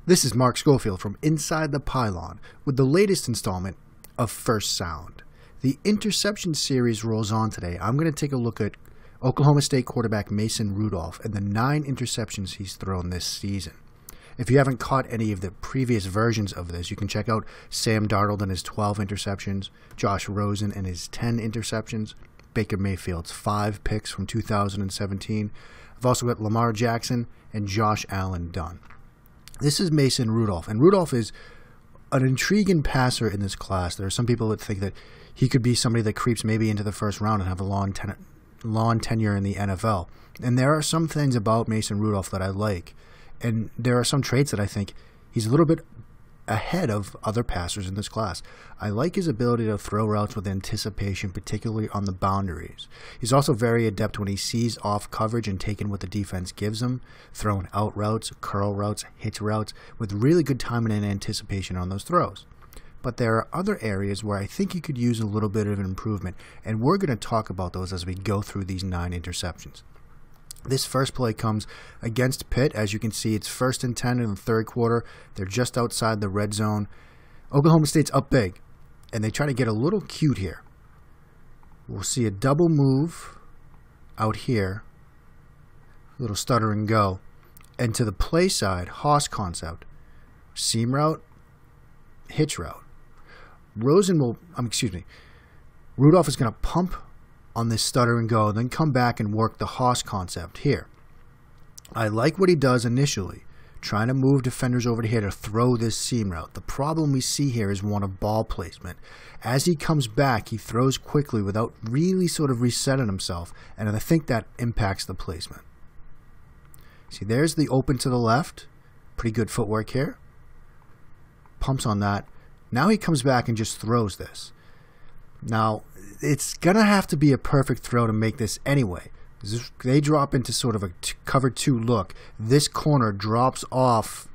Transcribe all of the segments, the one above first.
This is Mark Schofield from Inside the Pylon with the latest installment of First Sound. The Interception Series rolls on today. I'm going to take a look at Oklahoma State quarterback Mason Rudolph and the 9 interceptions he's thrown this season. If you haven't caught any of the previous versions of this, you can check out Sam Darnold and his 12 interceptions, Josh Rosen and his 10 interceptions, Baker Mayfield's 5 picks from 2017. I've also got Lamar Jackson and Josh Allen done. This is Mason Rudolph, and Rudolph is an intriguing passer in this class. There are some people that think that he could be somebody that creeps maybe into the first round and have a long tenure in the NFL. And there are some things about Mason Rudolph that I like, and there are some traits that I think he's a little bit ahead of other passers in this class. I like his ability to throw routes with anticipation, particularly on the boundaries. He's also very adept when he sees off coverage and taking what the defense gives him, throwing out routes, curl routes, hitch routes, with really good timing and anticipation on those throws. But there are other areas where I think he could use a little bit of an improvement, and we're going to talk about those as we go through these 9 interceptions. This first play comes against Pitt. As you can see, it's 1st and 10 in the third quarter. They're just outside the red zone. Oklahoma State's up big, and they try to get a little cute here. We'll see a double move out here, a little stutter and go, and to the play side, Haas concept, seam route, hitch route. Rudolph is going to pump on this stutter and go, then come back and work the Haas concept here. I like what he does initially, trying to move defenders over to here to throw this seam route. The problem we see here is one of ball placement. As he comes back, he throws quickly without really sort of resetting himself, and I think that impacts the placement. See, there's the open to the left. Pretty good footwork here. Pumps on that. Now he comes back and just throws this. Now, it's going to have to be a perfect throw to make this anyway. They drop into sort of a cover 2 look. This corner drops off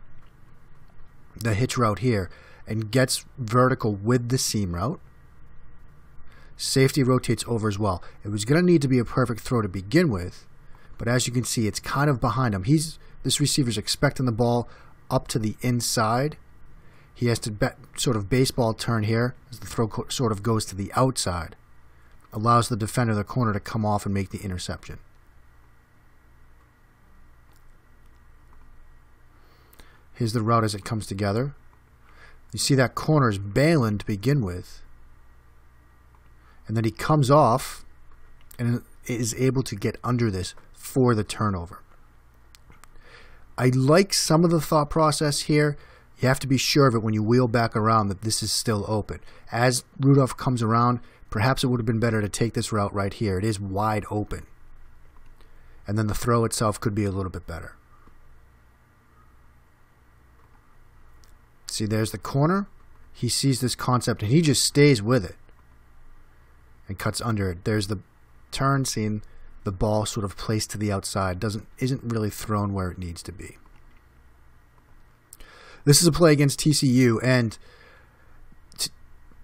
the hitch route here and gets vertical with the seam route. Safety rotates over as well. It was going to need to be a perfect throw to begin with, but as you can see, it's kind of behind him. This receiver's expecting the ball up to the inside. He has to sort of baseball turn here as the throw sort of goes to the outside. Allows the defender, the corner, to come off and make the interception. Here's the route as it comes together. You see that corner is bailing to begin with. And then he comes off and is able to get under this for the turnover. I like some of the thought process here. You have to be sure of it when you wheel back around that this is still open. As Rudolph comes around, perhaps it would have been better to take this route right here. It is wide open. And then the throw itself could be a little bit better. See, there's the corner. He sees this concept and he just stays with it and cuts under it. There's the turn, seeing the ball sort of placed to the outside. Isn't really thrown where it needs to be. This is a play against TCU, and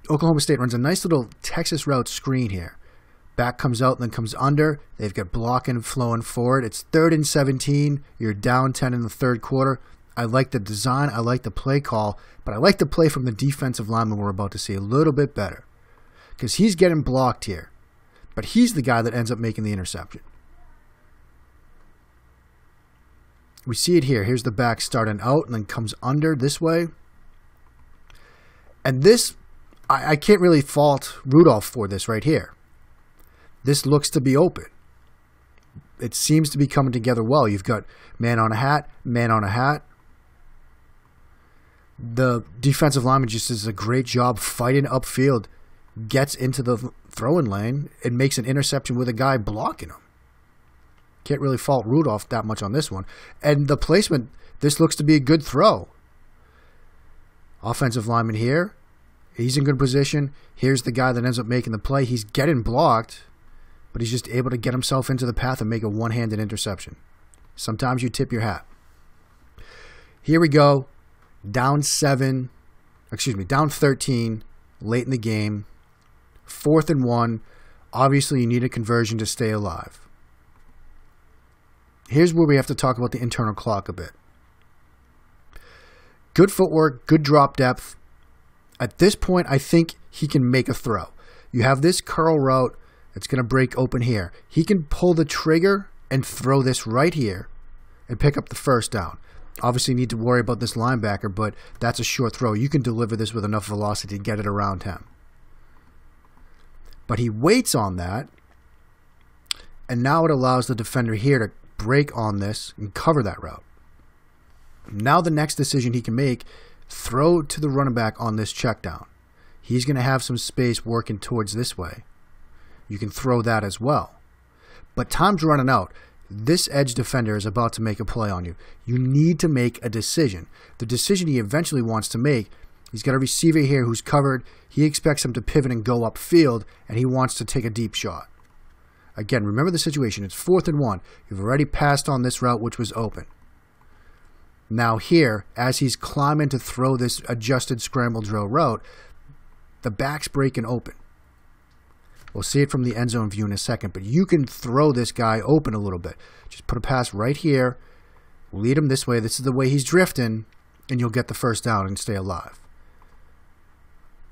Oklahoma State runs a nice little Texas route screen here. Back comes out and then comes under. They've got blocking flowing forward. It's 3rd and 17. You're down 10 in the third quarter. I like the design. I like the play call, but I like the play from the defensive lineman we're about to see a little bit better because he's getting blocked here, but he's the guy that ends up making the interception. We see it here. Here's the back starting out and then comes under this way. And this, I can't really fault Rudolph for this right here. This looks to be open. It seems to be coming together well. You've got man on a hat, man on a hat. The defensive lineman just does a great job fighting upfield, gets into the throwing lane, and makes an interception with a guy blocking him. Can't really fault Rudolph that much on this one. And the placement, this looks to be a good throw. Offensive lineman here. He's in good position. Here's the guy that ends up making the play. He's getting blocked, but he's just able to get himself into the path and make a one-handed interception. Sometimes you tip your hat. Here we go. Down 13, late in the game. 4th and 1. Obviously, you need a conversion to stay alive. Here's where we have to talk about the internal clock a bit. Good footwork, good drop depth. At this point, I think he can make a throw. You have this curl route that's going to break open here. He can pull the trigger and throw this right here and pick up the first down. Obviously, you need to worry about this linebacker, but that's a short throw. You can deliver this with enough velocity to get it around him. But he waits on that, and now it allows the defender here to break on this and cover that route. Now the next decision he can make, throw to the running back on this check down. He's going to have some space working towards this way. You can throw that as well. But time's running out. This edge defender is about to make a play on you. You need to make a decision. The decision he eventually wants to make, he's got a receiver here who's covered. He expects him to pivot and go upfield, and he wants to take a deep shot. Again, remember the situation. It's 4th and 1. You've already passed on this route, which was open. Now here, as he's climbing to throw this adjusted scramble drill route, the back's breaking open. We'll see it from the end zone view in a second, but you can throw this guy open a little bit. Just put a pass right here, lead him this way. This is the way he's drifting, and you'll get the first down and stay alive.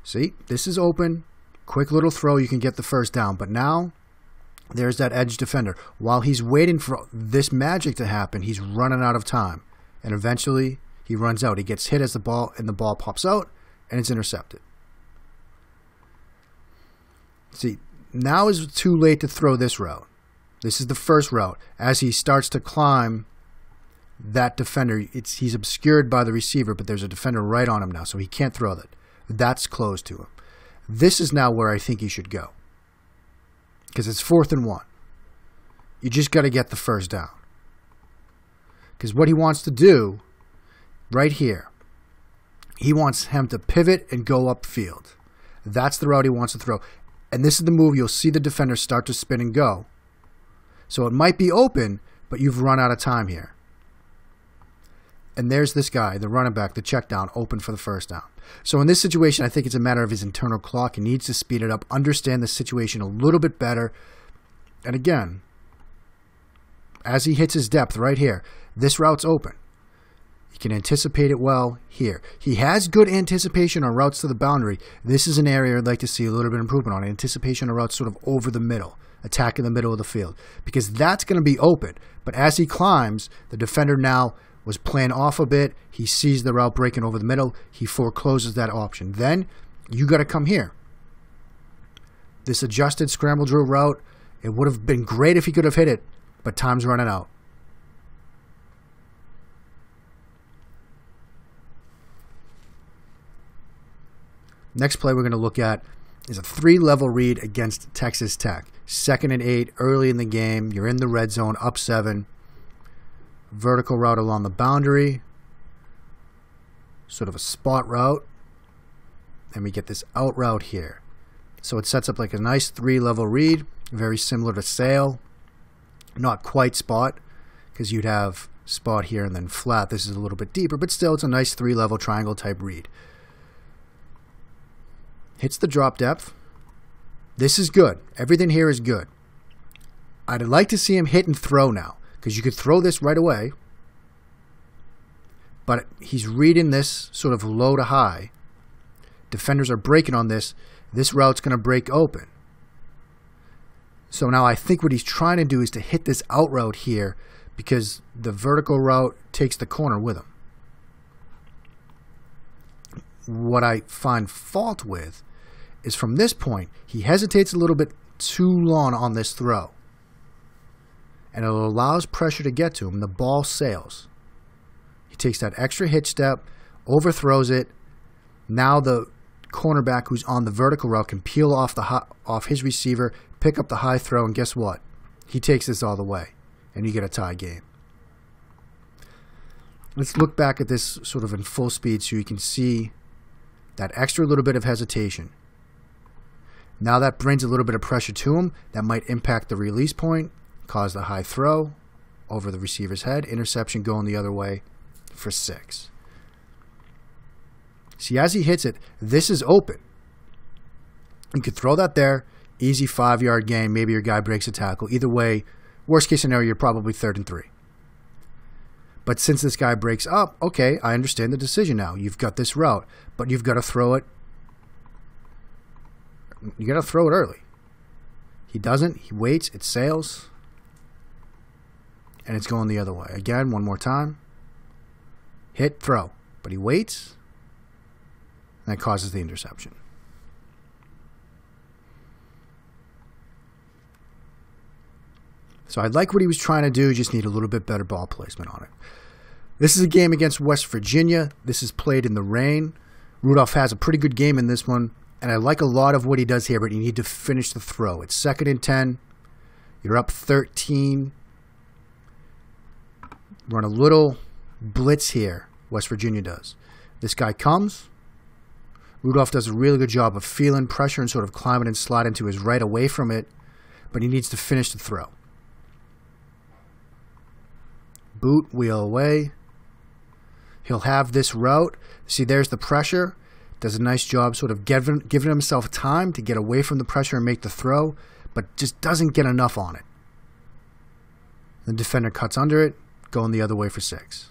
See, this is open. Quick little throw, you can get the first down. But now, there's that edge defender. While he's waiting for this magic to happen, he's running out of time. And eventually, he runs out. He gets hit as the ball pops out, and it's intercepted. See, now is too late to throw this route. This is the first route. As he starts to climb that defender, he's obscured by the receiver, but there's a defender right on him now, so he can't throw that. That's closed to him. This is now where I think he should go, because it's 4th and 1. You just got to get the first down. Because what he wants to do right here, he wants him to pivot and go upfield. That's the route he wants to throw. And this is the move. You'll see the defender start to spin and go. So it might be open, but you've run out of time here. And there's this guy, the running back, the check down, open for the first down. So in this situation, I think it's a matter of his internal clock. He needs to speed it up, understand the situation a little bit better. And again, as he hits his depth right here, this route's open. He can anticipate it well here. He has good anticipation on routes to the boundary. This is an area I'd like to see a little bit of improvement on. Anticipation on routes sort of over the middle, attacking the middle of the field, because that's going to be open. But as he climbs, the defender now was playing off a bit. He sees the route breaking over the middle. He forecloses that option. Then you got to come here. This adjusted scramble drill route, it would have been great if he could have hit it, but time's running out. Next play we're going to look at is a 3-level read against Texas Tech. 2nd and 8, early in the game. You're in the red zone, up 7. Vertical route along the boundary. Sort of a spot route. And we get this out route here. So it sets up like a nice 3-level read. Very similar to sail. Not quite spot, because you'd have spot here and then flat. This is a little bit deeper, but still it's a nice 3-level triangle type read. Hits the drop depth. This is good. Everything here is good. I'd like to see him hit and throw now, because you could throw this right away. But he's reading this sort of low to high. Defenders are breaking on this. This route's going to break open. So now I think what he's trying to do is to hit this out route here, because the vertical route takes the corner with him. What I find fault with is from this point, he hesitates a little bit too long on this throw. And it allows pressure to get to him. The ball sails. He takes that extra hitch step, overthrows it. Now the cornerback who's on the vertical route can peel off his receiver, pick up the high throw, and guess what? He takes this all the way, and you get a tie game. Let's look back at this sort of in full speed so you can see that extra little bit of hesitation. Now that brings a little bit of pressure to him. That might impact the release point, cause the high throw over the receiver's head. Interception going the other way for 6. See, as he hits it, this is open. You could throw that there. Easy 5-yard gain. Maybe your guy breaks a tackle. Either way, worst case scenario, you're probably 3rd and 3. But since this guy breaks up, okay, I understand the decision now. You've got this route, but you've got to throw it. You got to throw it early. He doesn't. He waits. It sails. And it's going the other way. Again, one more time. Hit, throw. But he waits. And that causes the interception. So I like what he was trying to do. Just need a little bit better ball placement on it. This is a game against West Virginia. This is played in the rain. Rudolph has a pretty good game in this one. And I like a lot of what he does here, but you need to finish the throw. It's 2nd and 10. You're up 13. Run a little blitz here. West Virginia does. This guy comes. Rudolph does a really good job of feeling pressure and sort of climbing and sliding to his right away from it. But he needs to finish the throw. Boot, wheel away. He'll have this route. See, there's the pressure. Does a nice job sort of giving himself time to get away from the pressure and make the throw, but just doesn't get enough on it. The defender cuts under it, going the other way for 6.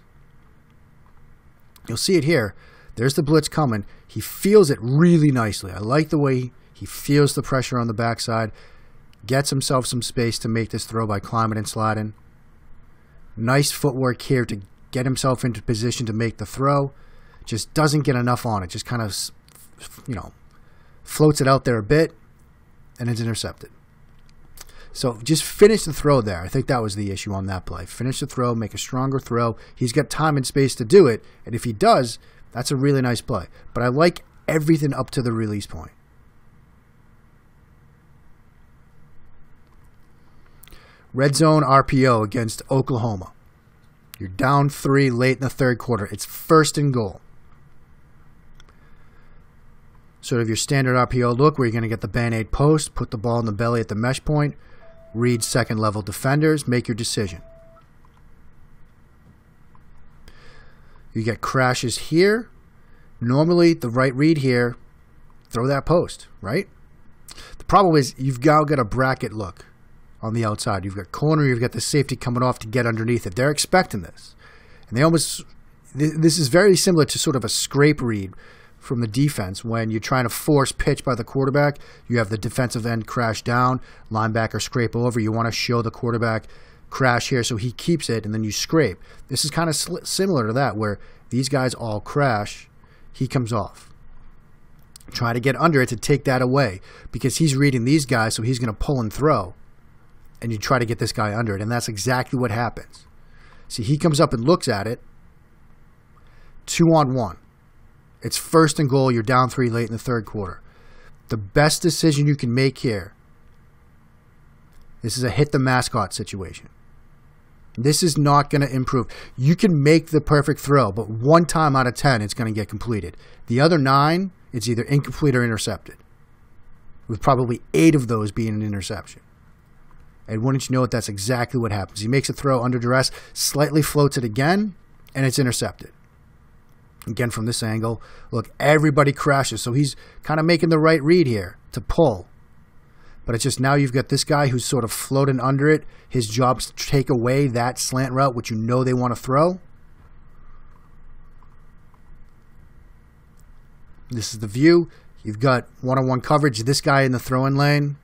You'll see it here. There's the blitz coming. He feels it really nicely. I like the way he feels the pressure on the backside, gets himself some space to make this throw by climbing and sliding. Nice footwork here to get himself into position to make the throw. Just doesn't get enough on it. Just kind of, floats it out there a bit, and it's intercepted. So just finish the throw there. I think that was the issue on that play. Finish the throw, make a stronger throw. He's got time and space to do it, and if he does, that's a really nice play. But I like everything up to the release point. Red zone RPO against Oklahoma. You're down 3 late in the 3rd quarter. It's 1st and goal. Sort of your standard RPO look where you're going to get the Band-Aid post, put the ball in the belly at the mesh point, read second-level defenders, make your decision. You get crashes here. Normally, the right read here, throw that post, right? The problem is you've now got a bracket look on the outside. You've got corner, you've got the safety coming off to get underneath it. They're expecting this. And they almost, this is very similar to sort of a scrape read from the defense when you're trying to force pitch by the quarterback. You have the defensive end crash down, linebacker scrape over. You want to show the quarterback crash here so he keeps it, and then you scrape. This is kind of similar to that where these guys all crash, he comes off. Try to get under it to take that away because he's reading these guys, so he's going to pull and throw. And you try to get this guy under it, and that's exactly what happens. See, he comes up and looks at it. 2-on-1. It's 1st and goal. You're down 3 late in the 3rd quarter. The best decision you can make here, this is a hit the mascot situation. This is not going to improve. You can make the perfect throw, but 1 time out of 10, it's going to get completed. The other 9, it's either incomplete or intercepted, with probably 8 of those being an interception. And wouldn't you know it, that's exactly what happens. He makes a throw under duress, slightly floats it again, and it's intercepted. Again, from this angle, look, everybody crashes. So he's kind of making the right read here to pull. But it's just now you've got this guy who's sort of floating under it. His job is to take away that slant route, which you know they want to throw. This is the view. You've got one-on-one coverage. This guy in the throwing lane.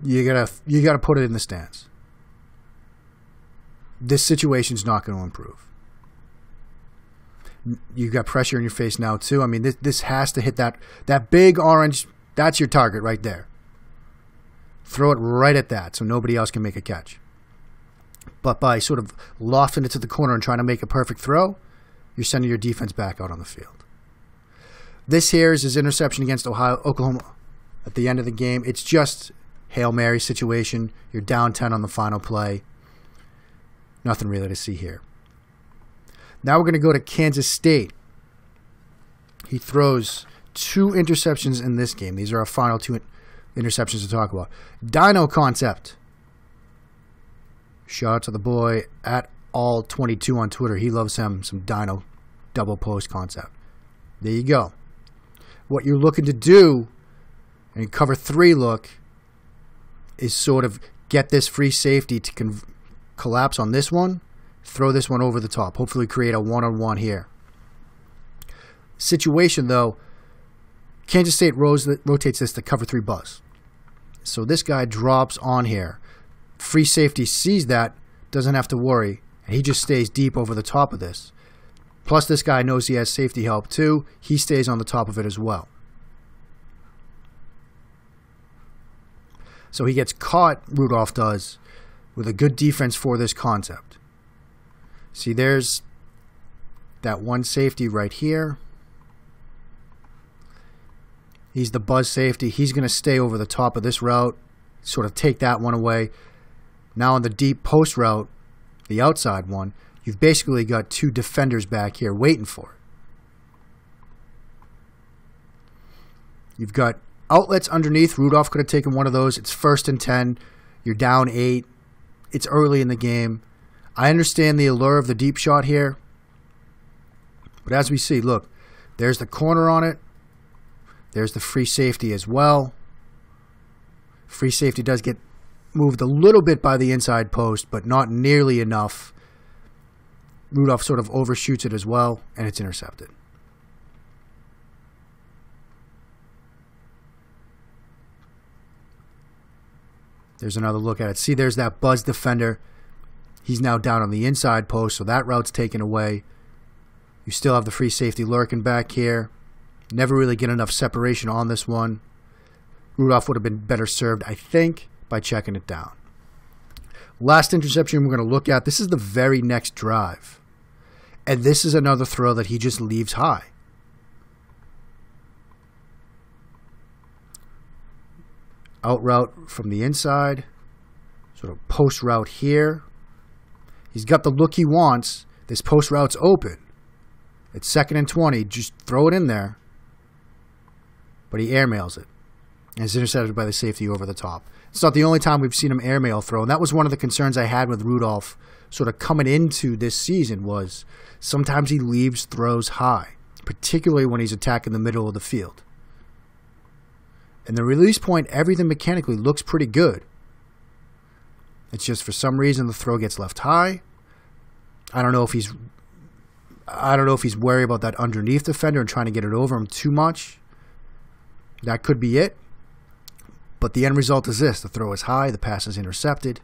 You gotta put it in the stands. This situation's not going to improve. You've got pressure in your face now too. I mean, this has to hit that big orange. That's your target right there. Throw it right at that so nobody else can make a catch. But by sort of lofting it to the corner and trying to make a perfect throw, you're sending your defense back out on the field. This here is his interception against Oklahoma at the end of the game. It's just Hail Mary situation. You're down 10 on the final play. Nothing really to see here. Now we're going to go to Kansas State. He throws 2 interceptions in this game. These are our final 2 interceptions to talk about. Dino concept. Shout out to the boy at all22 on Twitter. He loves him some Dino double post concept. There you go. What you're looking to do in cover 3 look is sort of get this free safety to collapse on this one throw this one over the top. Hopefully create a one-on-one here. Situation, though, Kansas State rotates this to cover 3 buzz. So this guy drops on here. Free safety sees that, doesn't have to worry, and he just stays deep over the top of this. Plus this guy knows he has safety help too. He stays on the top of it as well. So he gets caught, Rudolph does, with a good defense for this concept. See, there's that one safety right here. He's the buzz safety. He's going to stay over the top of this route, sort of take that one away. Now on the deep post route, the outside one, you've basically got 2 defenders back here waiting for it. You've got outlets underneath. Rudolph could have taken one of those. It's 1st and 10. You're down 8. It's early in the game. I understand the allure of the deep shot here. But as we see, look, there's the corner on it. There's the free safety as well. Free safety does get moved a little bit by the inside post, but not nearly enough. Rudolph sort of overshoots it as well, and it's intercepted. There's another look at it. See, there's that buzz defender. He's now down on the inside post, so that route's taken away. You still have the free safety lurking back here. Never really get enough separation on this one. Rudolph would have been better served, I think, by checking it down. Last interception we're going to look at, this is the very next drive. And this is another throw that he just leaves high. Out route from the inside. Sort of post route here. He's got the look he wants. This post route's open. It's 2nd and 20. Just throw it in there. But he airmails it. And it's intercepted by the safety over the top. It's not the only time we've seen him airmail throw. And that was one of the concerns I had with Rudolph sort of coming into this season was sometimes he leaves throws high, particularly when he's attacking the middle of the field. And the release point, everything mechanically looks pretty good. It's just for some reason the throw gets left high. I don't know if he's worried about that underneath defender and trying to get it over him too much. That could be it. But the end result is this. The throw is high, the pass is intercepted,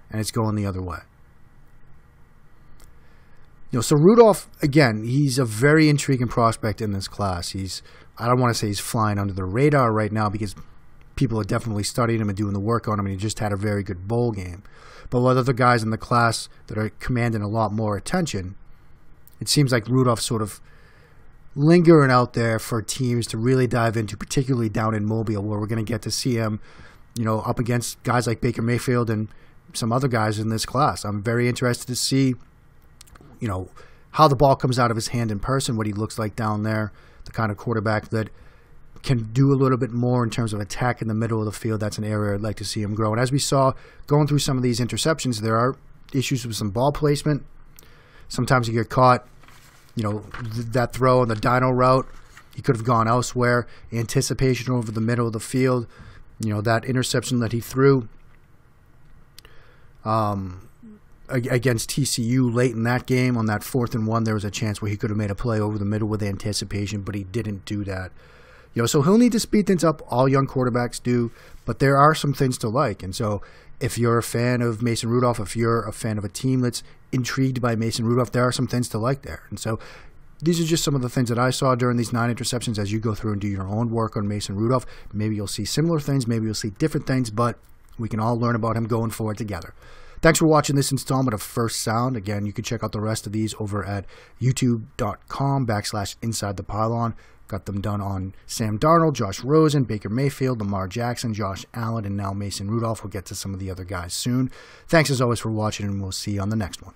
and it's going the other way. So Rudolph, again, he's a very intriguing prospect in this class. I don't want to say he's flying under the radar right now because people are definitely studying him and doing the work on him, and he just had a very good bowl game. But with other guys in the class that are commanding a lot more attention, it seems like Rudolph's sort of lingering out there for teams to really dive into, particularly down in Mobile, where we're going to get to see him, up against guys like Baker Mayfield and some other guys in this class. I'm very interested to see, how the ball comes out of his hand in person, what he looks like down there, the kind of quarterback that can do a little bit more in terms of attack in the middle of the field. That's an area I'd like to see him grow. And as we saw going through some of these interceptions, there are issues with some ball placement. Sometimes you get caught, that throw on the dino route, he could have gone elsewhere. Anticipation over the middle of the field, that interception that he threw against TCU late in that game on that 4th and 1, there was a chance where he could have made a play over the middle with anticipation, but he didn't do that. So he'll need to speed things up. All young quarterbacks do, but there are some things to like. And so if you're a fan of Mason Rudolph, if you're a fan of a team that's intrigued by Mason Rudolph, there are some things to like there. And so these are just some of the things that I saw during these 9 interceptions. As you go through and do your own work on Mason Rudolph, maybe you'll see similar things, maybe you'll see different things, but we can all learn about him going forward together. Thanks for watching this installment of First Sound. Again, you can check out the rest of these over at youtube.com/InsideThePylon. Got them done on Sam Darnold, Josh Rosen, Baker Mayfield, Lamar Jackson, Josh Allen, and now Mason Rudolph. We'll get to some of the other guys soon. Thanks as always for watching, and we'll see you on the next one.